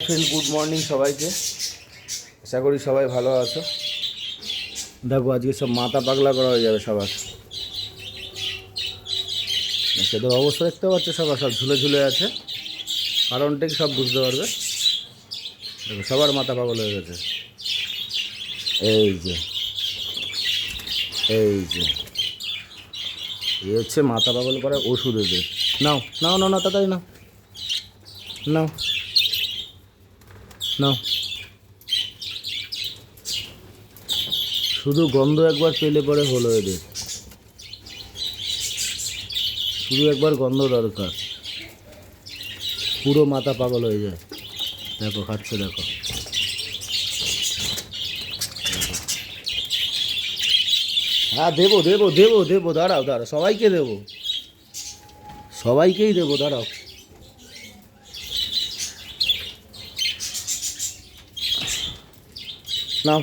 Friend, good morning সবাইকে। আশা করি সবাই ভালো আছো। দেখো আজকে সব মাথা পাগলা করা হয়ে যাবে সবার। সেদের অবস্থা দেখতে পাচ্ছ, সবার সব ঝুলে ঝুলে আছে। কারণটাই সব বুঝতে পারবে। দেখো সবার মাথা পাগল হয়ে গেছে। এই যে এই হচ্ছে মাথা পাগল করার ওষুধ এদের। নাও নাও নাও না, তাড়াতাড়ি নাও নাও নাও। শুধু গন্ধ একবার পেলে পরে হলো এদের, শুধু একবার গন্ধ দরকার, পুরো মাথা পাগল হয়ে যায়। দেখো খাচ্ছে, দেখো হ্যাঁ দেবো দেবো দেবো দেবো, দাঁড়াও দাঁড়াও, সবাইকে দেবো, সবাইকেই দেবো, দাঁড়াও। নাও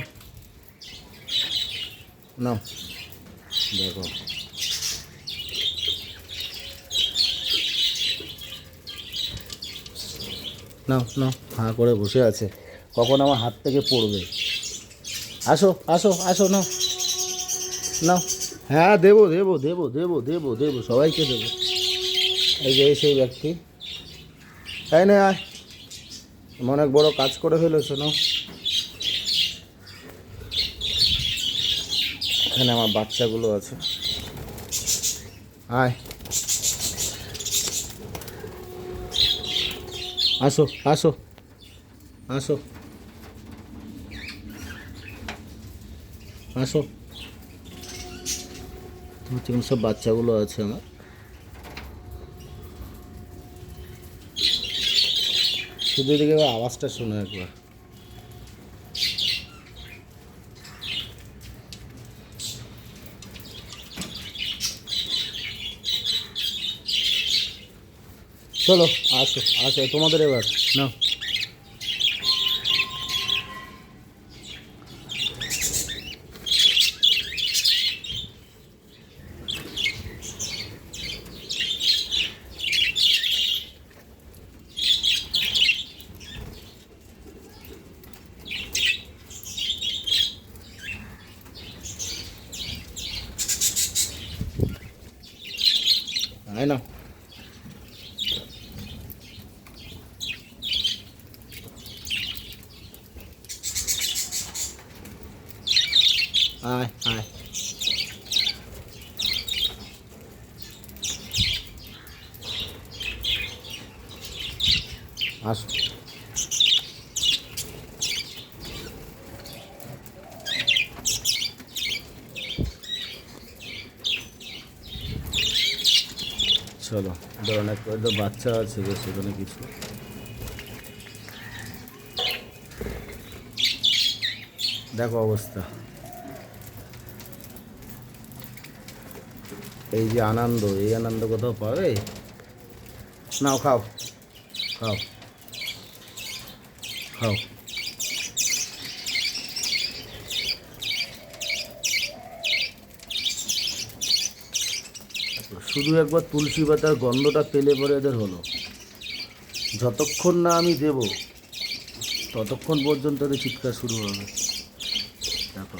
নাও, দেখো নাও নাও, হাঁ করে বসে আছে, কখন আমার হাত থেকে পড়বে। আসো আসো আসো, নাও নাও। হ্যাঁ দেবো দেবো দেবো দেবো দেবো দেবো, সবাইকে দেবো। এই যে সেই ব্যক্তি, তাই না, আয়, অনেক বড় কাজ করে ফেলেছো। নাও, এখানে আমার বাচ্চাগুলো আছে, আয় আসো আসো আসো আসো। যেমন সব বাচ্চাগুলো আছে আমার, শুধু এদিকে আওয়াজটা শোনো একবার। চলো আসো আসো, তোমাদের এবার নাও। আয় নাও, আয় আয়, আসো। চলো, ধরুন একটা তো বাচ্চা আছে বেশ, সেখানে কিছু দেখো অবস্থা। এই যে আনন্দ, এই আনন্দ কোথাও পাবে? নাও খাও খাও খাও। শুধু একবার তুলসী পাতার গন্ধটা পেলে পরে এদের হলো। যতক্ষণ না আমি দেব ততক্ষণ পর্যন্ত এদের চিৎকার শুরু হবে। দেখো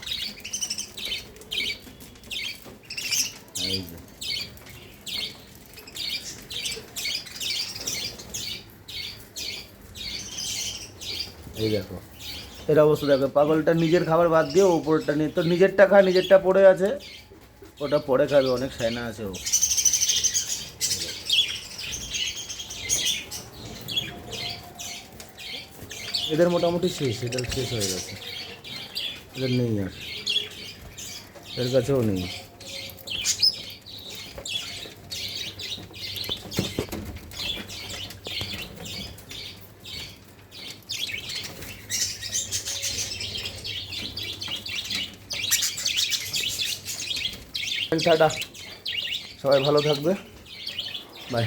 এই যে, এই দেখো এর অবস্থা দেখো। পাগলটা নিজের খাবার বাদ দিয়ে ওপরটা নিয়ে, তো নিজেরটা খায়, নিজেরটা পড়ে আছে, ওটা পরে খাবে, অনেক সাইনা আছে ও। এদের মোটামুটি শেষ, এদের শেষ হয়ে গেছে, এদের নেই আর, এর কাছেও নেই। টাটা, সবাই ভালো থাকবে, বাই।